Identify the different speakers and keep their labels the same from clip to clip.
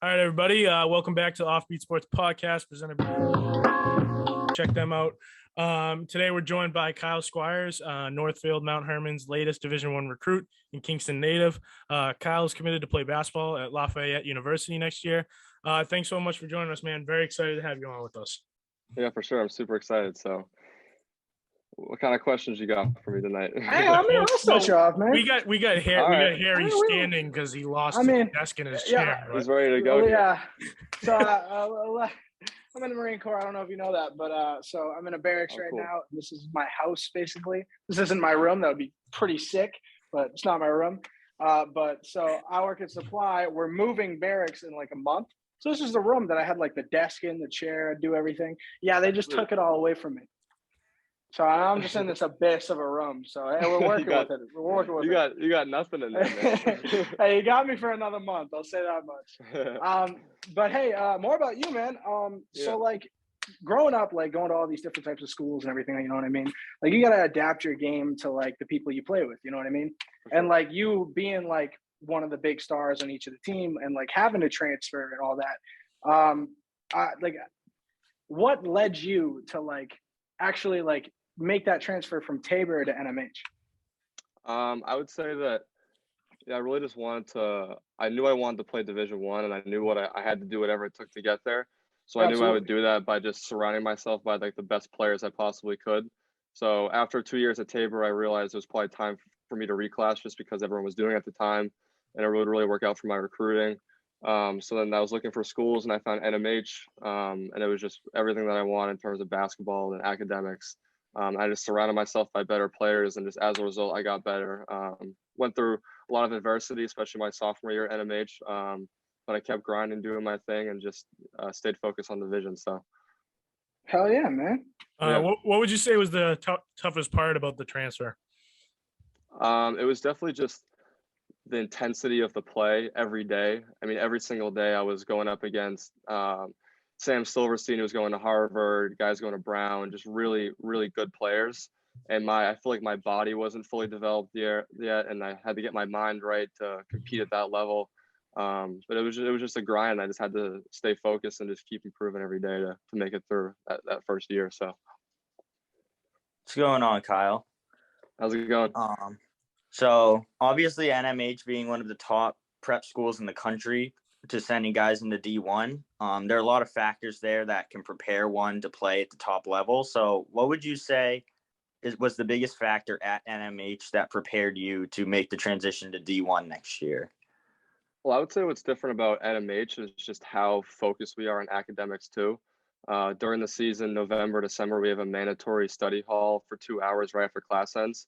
Speaker 1: All right, everybody. Welcome back to the OffBeat Sports Podcast presented by. Check them out. Today we're joined by Kyle Squires, Northfield Mount Herman's latest Division I recruit and Kingston native. Kyle is committed to play basketball at Lafayette University next year. Thanks so much for joining us, man. Very excited to have you on with us.
Speaker 2: Yeah, for sure. I'm super excited. So what kind of questions you got for me tonight?
Speaker 3: Hey, I'll start you off, man.
Speaker 1: We got Harry standing because he lost his desk in his chair.
Speaker 2: He's ready to go.
Speaker 3: Yeah. So I'm in the Marine Corps. I don't know if you know that, but so I'm in a barracks right now. This is my house, basically. This isn't my room. That would be pretty sick, but it's not my room. But so I work at Supply. We're moving barracks in like a month. So this is the room that I had like the desk in, the chair, do everything. Yeah, they just took it all away from me. So I'm just in this abyss of a room. So hey, we're working with it. We're working with it.
Speaker 2: You got nothing in there, man.
Speaker 3: Hey, you got me for another month. I'll say that much. But hey, more about you, man. So like growing up, like going to all these different types of schools and everything, you know what I mean? Like you got to adapt your game to like the people you play with, you know what I mean? And like you being like one of the big stars on each of the team and like having to transfer and all that. Like what led you to like actually like make that transfer from Tabor to NMH?
Speaker 2: I would say that, I really just I knew I wanted to play Division I, and I knew what I had to do whatever it took to get there. So I knew I would do that by just surrounding myself by like the best players I possibly could. So after 2 years at Tabor, I realized it was probably time for me to reclass just because everyone was doing it at the time, and it would really work out for my recruiting. So then I was looking for schools and I found NMH, and it was just everything that I want in terms of basketball and academics. I just surrounded myself by better players, and just as a result, I got better. Went through a lot of adversity, especially my sophomore year at NMH, but I kept grinding, doing my thing, and just stayed focused on the vision. So,
Speaker 3: hell yeah, man.
Speaker 1: What would you say was the toughest part about the transfer?
Speaker 2: It was definitely just the intensity of the play every day. I mean, every single day I was going up against Sam Silverstein, who was going to Harvard, guys going to Brown, just really, really good players. And I feel like my body wasn't fully developed yet, and I had to get my mind right to compete at that level. But it was just a grind. I just had to stay focused and just keep improving every day to make it through that first year. So,
Speaker 4: what's going on, Kyle?
Speaker 2: How's it going?
Speaker 4: So obviously NMH being one of the top prep schools in the country to sending guys into D1, there are a lot of factors there that can prepare one to play at the top level. So what would you say was the biggest factor at NMH that prepared you to make the transition to D1 next year?
Speaker 2: Well, I would say what's different about NMH is just how focused we are on academics too. During the season, November, December, we have a mandatory study hall for 2 hours right after class ends.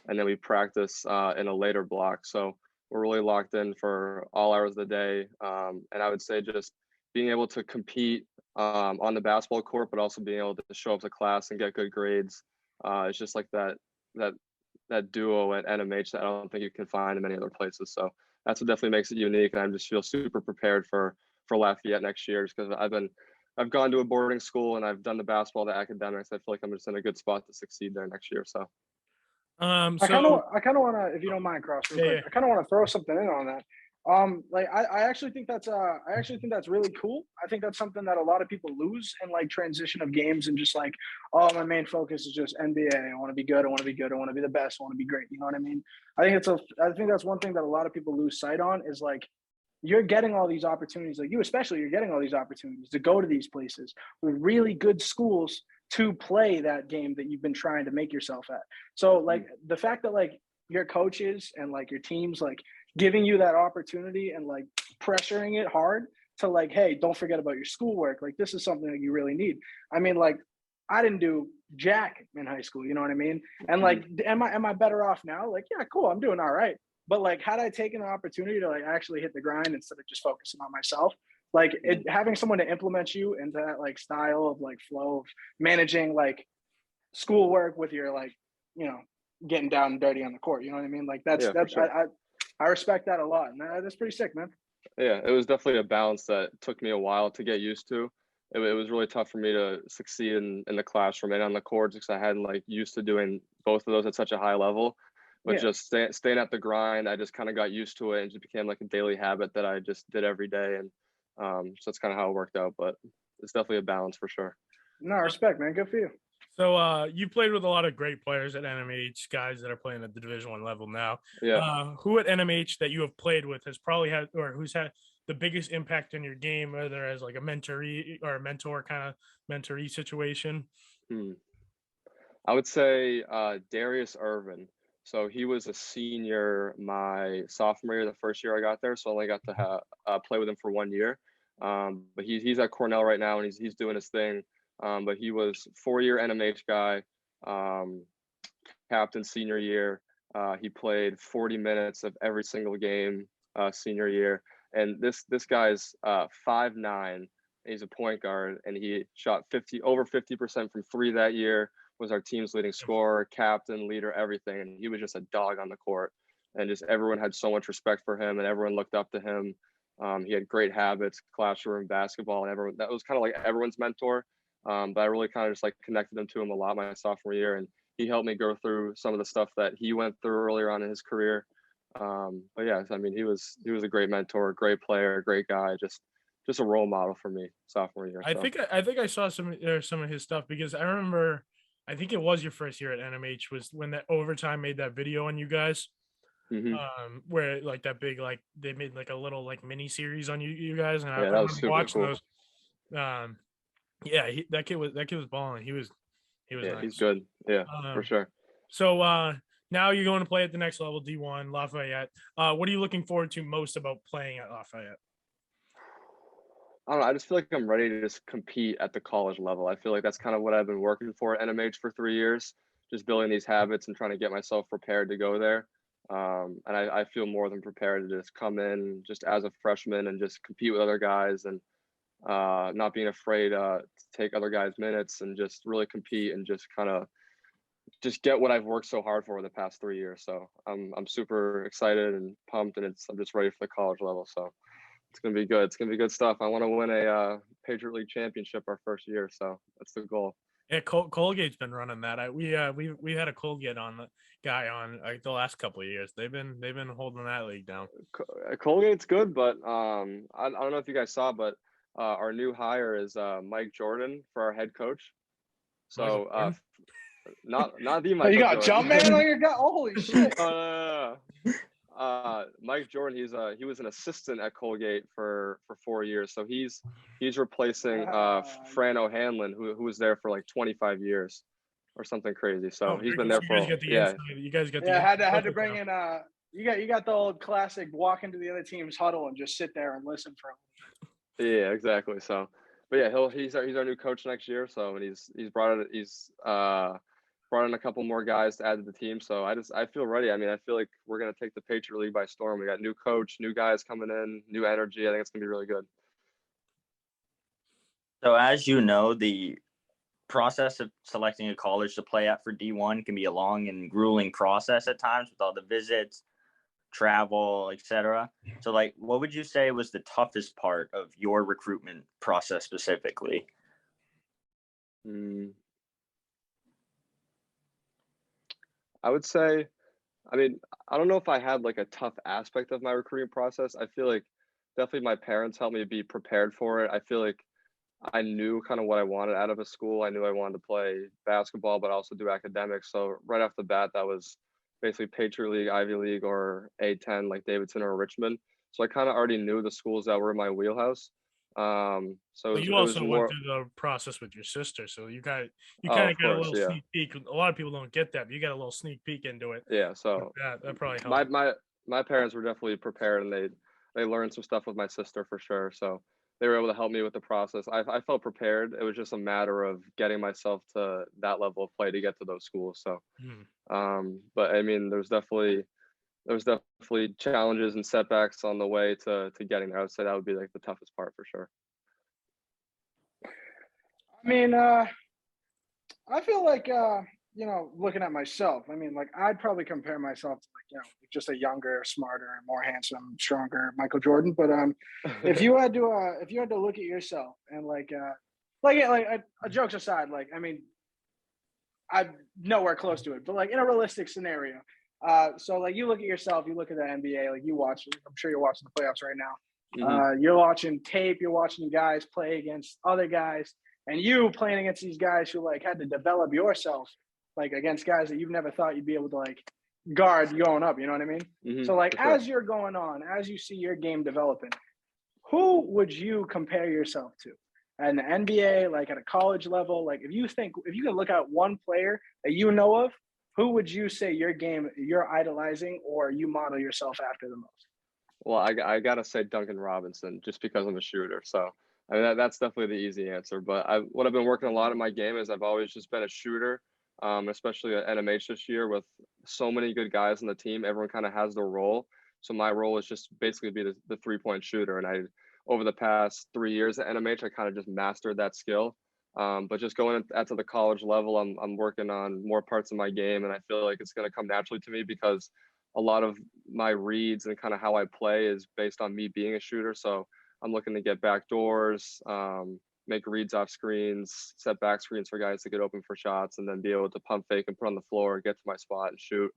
Speaker 2: And then we practice in a later block. So we're really locked in for all hours of the day. And I would say just being able to compete on the basketball court, but also being able to show up to class and get good grades. It's just like that duo at NMH that I don't think you can find in many other places. So that's what definitely makes it unique. And I just feel super prepared for Lafayette next year, just because I've gone to a boarding school and I've done the basketball, the academics. I feel like I'm just in a good spot to succeed there next year. So.
Speaker 3: I kind of want to, if you don't mind, Cross, real quick. I kind of want to throw something in on that. Like I actually think that's really cool. I think that's something that a lot of people lose in like transition of games and just like, oh, my main focus is just NBA. I want to be good. I want to be good. I want to be the best. I want to be great. You know what I mean? I think that's one thing that a lot of people lose sight on is like, you're getting all these opportunities, like you especially, you're getting all these opportunities to go to these places with really good schools to play that game that you've been trying to make yourself at. So like the fact that like your coaches and like your teams like giving you that opportunity and like pressuring it hard to like, hey, don't forget about your schoolwork. Like this is something that you really need. I mean, like I didn't do jack in high school, you know what I mean? And like, am I better off now? Like, yeah, cool, I'm doing all right. But like, had I taken the opportunity to like actually hit the grind instead of just focusing on myself, like having someone to implement you into that like style of like flow of managing like schoolwork with your like, you know, getting down and dirty on the court. You know what I mean? Like that's sure. I respect that a lot. And that's pretty sick, man.
Speaker 2: Yeah, it was definitely a balance that took me a while to get used to. It was really tough for me to succeed in the classroom and on the courts because I hadn't like used to doing both of those at such a high level. But just staying at the grind, I just kind of got used to it and just became like a daily habit that I just did every day. And So that's kind of how it worked out, but it's definitely a balance for sure.
Speaker 3: No, respect, man. Good for you.
Speaker 1: So you played with a lot of great players at NMH, guys that are playing at the Division I level now.
Speaker 2: Yeah.
Speaker 1: Who at NMH that you have played with has probably had, or who's had the biggest impact in your game, whether as like a mentoree or a mentor kind of mentoree situation?
Speaker 2: I would say Darius Irvin. So he was a senior my sophomore year, the first year I got there. So I only got to play with him for 1 year. But he's at Cornell right now, and he's doing his thing. But he was 4-year NMH guy, captain senior year. He played 40 minutes of every single game senior year. And this guy's 5'9". He's a point guard, and he shot over 50% from three that year. Was our team's leading scorer, captain, leader, everything. And he was just a dog on the court. And just everyone had so much respect for him, and everyone looked up to him. He had great habits, classroom basketball, and that was kind of like everyone's mentor. But I really kind of just like connected to him a lot my sophomore year, and he helped me go through some of the stuff that he went through earlier on in his career. But yeah, I mean, he was a great mentor, great player, great guy, just a role model for me sophomore year.
Speaker 1: I think I saw some of his stuff, because I remember, I think it was your first year at NMH was when that Overtime made that video on you guys. Where like that big, like they made like a little like mini series on you guys, and I remember watching cool. Those. That kid was balling. He was nice.
Speaker 2: He's good. Yeah, for sure.
Speaker 1: So now you're going to play at the next level, D1 Lafayette. What are you looking forward to most about playing at Lafayette?
Speaker 2: I don't know. I just feel like I'm ready to just compete at the college level. I feel like that's kind of what I've been working for at NMH for 3 years, just building these habits and trying to get myself prepared to go there. And I feel more than prepared to just come in just as a freshman and just compete with other guys, and not being afraid to take other guys' minutes and just really compete and just kind of just get what I've worked so hard for the past 3 years. So I'm super excited and pumped, and I'm just ready for the college level. So it's gonna be good. It's gonna be good stuff. I want to win a Patriot League championship our first year, so that's the goal.
Speaker 1: Yeah, Colgate's been running that. We had a Colgate on the guy on like the last couple of years. They've been holding that league down.
Speaker 2: Colgate's good, but I don't know if you guys saw, but our new hire is Mike Jordan for our head coach. So not the Mike.
Speaker 3: You got Jump Man on your gut. Holy shit!
Speaker 2: Mike Jordan, he was an assistant at Colgate for 4 years, so he's replacing Fran O'Hanlon, who was there for like 25 years or something crazy. So he's been there for
Speaker 1: you guys got
Speaker 3: had to bring in you got the old classic walk into the other team's huddle and just sit there and listen for him.
Speaker 2: Yeah, exactly. So, but yeah, he's our new coach next year. So, and he's brought in a couple more guys to add to the team. So I feel ready. I mean, I feel like we're going to take the Patriot League by storm. We got new coach, new guys coming in, new energy. I think it's going to be really good.
Speaker 4: So as you know, the process of selecting a college to play at for D1 can be a long and grueling process at times with all the visits, travel, etc. So like, what would you say was the toughest part of your recruitment process specifically?
Speaker 2: I would say, I mean, I don't know if I had like a tough aspect of my recruiting process. I feel like definitely my parents helped me be prepared for it. I feel like I knew kind of what I wanted out of a school. I knew I wanted to play basketball, but also do academics. So right off the bat, that was basically Patriot League, Ivy League, or A10 like Davidson or Richmond. So I kind of already knew the schools that were in my wheelhouse. So
Speaker 1: you also went through the process with your sister, so you kind of got a little sneak peek. A lot of people don't get that, but you got a little sneak peek into it.
Speaker 2: Yeah, so
Speaker 1: that probably helped.
Speaker 2: My parents were definitely prepared, and they learned some stuff with my sister for sure. So they were able to help me with the process. I felt prepared. It was just a matter of getting myself to that level of play to get to those schools. So, but I mean, there was definitely challenges and setbacks on the way to getting there. I would say that would be like the toughest part for sure.
Speaker 3: I mean, I feel like, looking at myself, I mean, like I'd probably compare myself to just a younger, smarter, more handsome, stronger Michael Jordan. But if you had to look at yourself and jokes aside, like, I mean, I'm nowhere close to it, but like in a realistic scenario, so like you look at yourself, you look at the NBA, like you watch, I'm sure you're watching the playoffs right now. You're watching tape, you're watching guys play against other guys, and you playing against these guys who like had to develop yourself, like against guys that you've never thought you'd be able to like guard going up. You know what I mean? So like as you're going on, as you see your game developing, who would you compare yourself to? At the NBA, like at a college level, like if you can look at one player that you know of, who would you say you're idolizing or you model yourself after the most?
Speaker 2: Well, I gotta say Duncan Robinson just because I'm a shooter. So I mean that's definitely the easy answer. But what I've been working a lot in my game is I've always just been a shooter, especially at NMH this year with so many good guys on the team. Everyone kind of has their role. So my role is just basically be the 3-point shooter. And over the past 3 years at NMH, I kind of just mastered that skill. But just going to the college level, I'm working on more parts of my game, and I feel like it's going to come naturally to me because a lot of my reads and kind of how I play is based on me being a shooter. So I'm looking to get back doors, make reads off screens, set back screens for guys to get open for shots, and then be able to pump fake and put on the floor, get to my spot and shoot,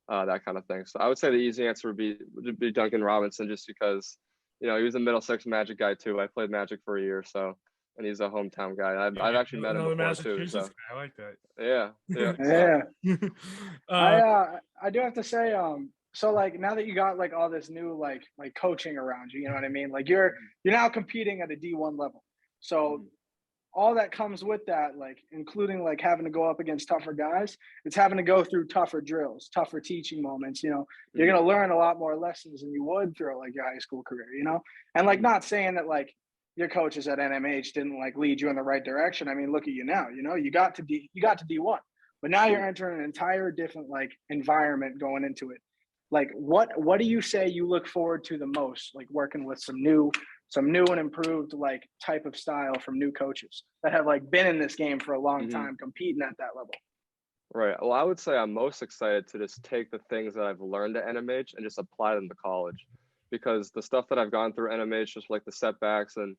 Speaker 2: that kind of thing. So I would say the easy answer would be Duncan Robinson, just because he was a Middlesex Magic guy too. I played Magic for a year, and he's a hometown guy. I've actually met him before too. So.
Speaker 1: I like that.
Speaker 2: Yeah.
Speaker 3: I do have to say, so like now that you got like all this new like coaching around you, you know what I mean? Like you're now competing at a D1 level. So all that comes with that, like including like having to go up against tougher guys, it's having to go through tougher drills, tougher teaching moments. You're gonna learn a lot more lessons than you would through like your high school career, and like not saying that like your coaches at NMH didn't like lead you in the right direction. I mean, look at you now, you got to D1, but now you're entering an entire different like environment going into it. Like what do you say you look forward to the most, like working with some new and improved like type of style from new coaches that have like been in this game for a long time competing at that level?
Speaker 2: Right. Well, I would say I'm most excited to just take the things that I've learned at NMH and just apply them to college, because the stuff that I've gone through NMH, just like the setbacks and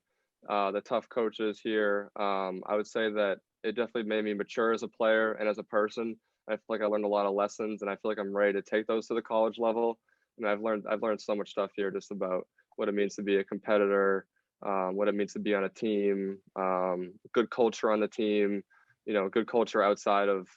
Speaker 2: the tough coaches here, I would say that it definitely made me mature as a player and as a person. I feel like I learned a lot of lessons, and I feel like I'm ready to take those to the college level. And I've learned so much stuff here just about what it means to be a competitor, what it means to be on a team, good culture on the team, good culture outside of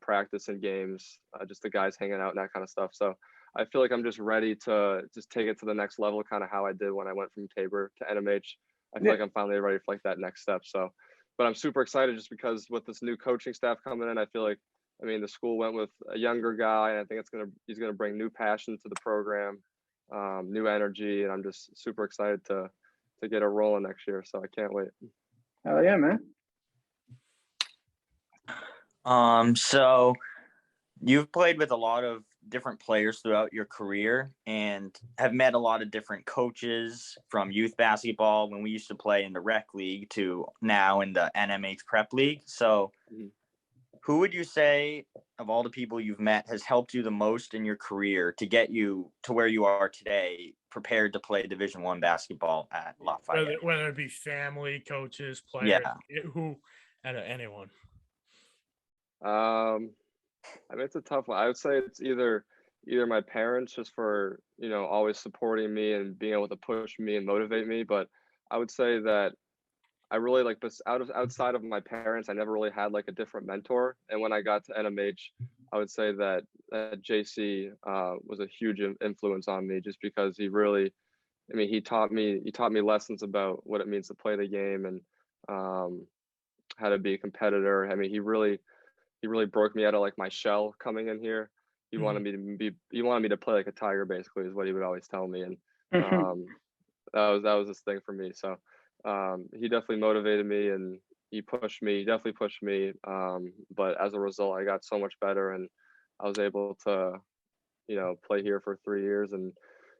Speaker 2: practice and games, just the guys hanging out and that kind of stuff. So I feel like I'm just ready to just take it to the next level, kind of how I did when I went from Tabor to NMH. I feel like I'm finally ready for like that next step. So, but I'm super excited just because with this new coaching staff coming in, I feel like, the school went with a younger guy, and I think he's gonna bring new passion to the program, new energy, and I'm just super excited to get a rolling next year. So I can't wait.
Speaker 3: Hell yeah,
Speaker 4: man. So you've played with a lot of different players throughout your career and have met a lot of different coaches, from youth basketball when we used to play in the rec league to now in the NMH prep league. So who would you say of all the people you've met has helped you the most in your career to get you to where you are today, prepared to play Division I basketball at Lafayette?
Speaker 1: Whether it be family, coaches, players, who, anyone.
Speaker 2: It's a tough one. I would say it's either my parents, just for always supporting me and being able to push me and motivate me. But I would say that I really like this outside of my parents, I never really had like a different mentor. And when I got to NMH, I would say that JC was a huge influence on me, just because he really, he taught me lessons about what it means to play the game and how to be a competitor. He really broke me out of like my shell coming in here. He wanted me to play like a tiger, basically, is what he would always tell me. And that was his thing for me. So he definitely motivated me, and he definitely pushed me. But as a result, I got so much better, and I was able to, play here for 3 years, and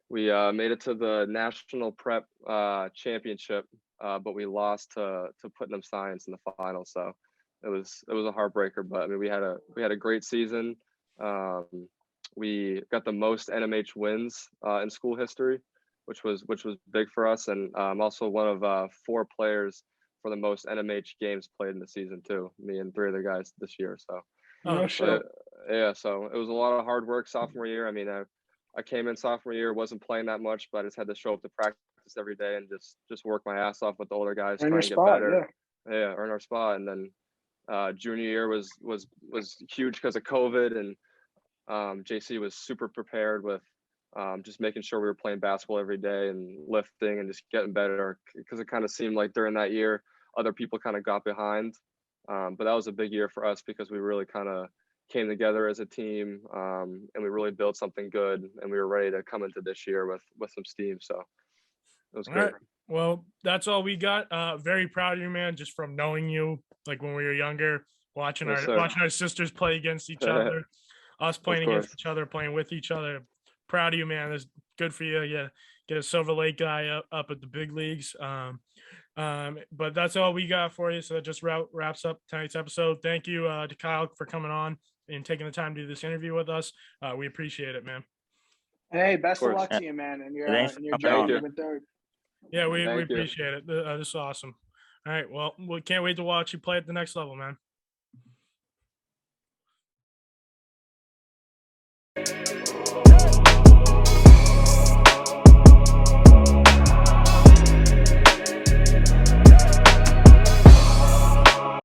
Speaker 2: we made it to the national prep championship, but we lost to Putnam Science in the final. So it was a heartbreaker, but we had a great season. We got the most NMH wins in school history, which was big for us, and I'm also one of 4 players for the most NMH games played in the season too. Me and 3 other guys this year. So
Speaker 3: sure.
Speaker 2: So it was a lot of hard work sophomore year. I I came in sophomore year, wasn't playing that much, but I just had to show up to practice every day and just work my ass off with the older guys, trying to get better. Yeah, earn our spot. And then junior year was huge because of COVID, and JC was super prepared with just making sure we were playing basketball every day and lifting and just getting better, because it kind of seemed like during that year other people kind of got behind. But that was a big year for us because we really kind of came together as a team, and we really built something good, and we were ready to come into this year with some steam. So it was great.
Speaker 1: Right. Well, that's all we got. Very proud of you, man, just from knowing you like when we were younger, watching our sisters play against each other, us playing against each other, playing with each other. Proud of you, man. It's good for you. Yeah, get a Silver Lake guy up at the big leagues. But that's all we got for you. So that just wraps up tonight's episode. Thank you to Kyle for coming on and taking the time to do this interview with us. We appreciate it, man.
Speaker 3: Hey, best of luck to you, man, and your journey with Dirk.
Speaker 1: Yeah, we appreciate it. This is awesome. All right, well, we can't wait to watch you play at the next level, man.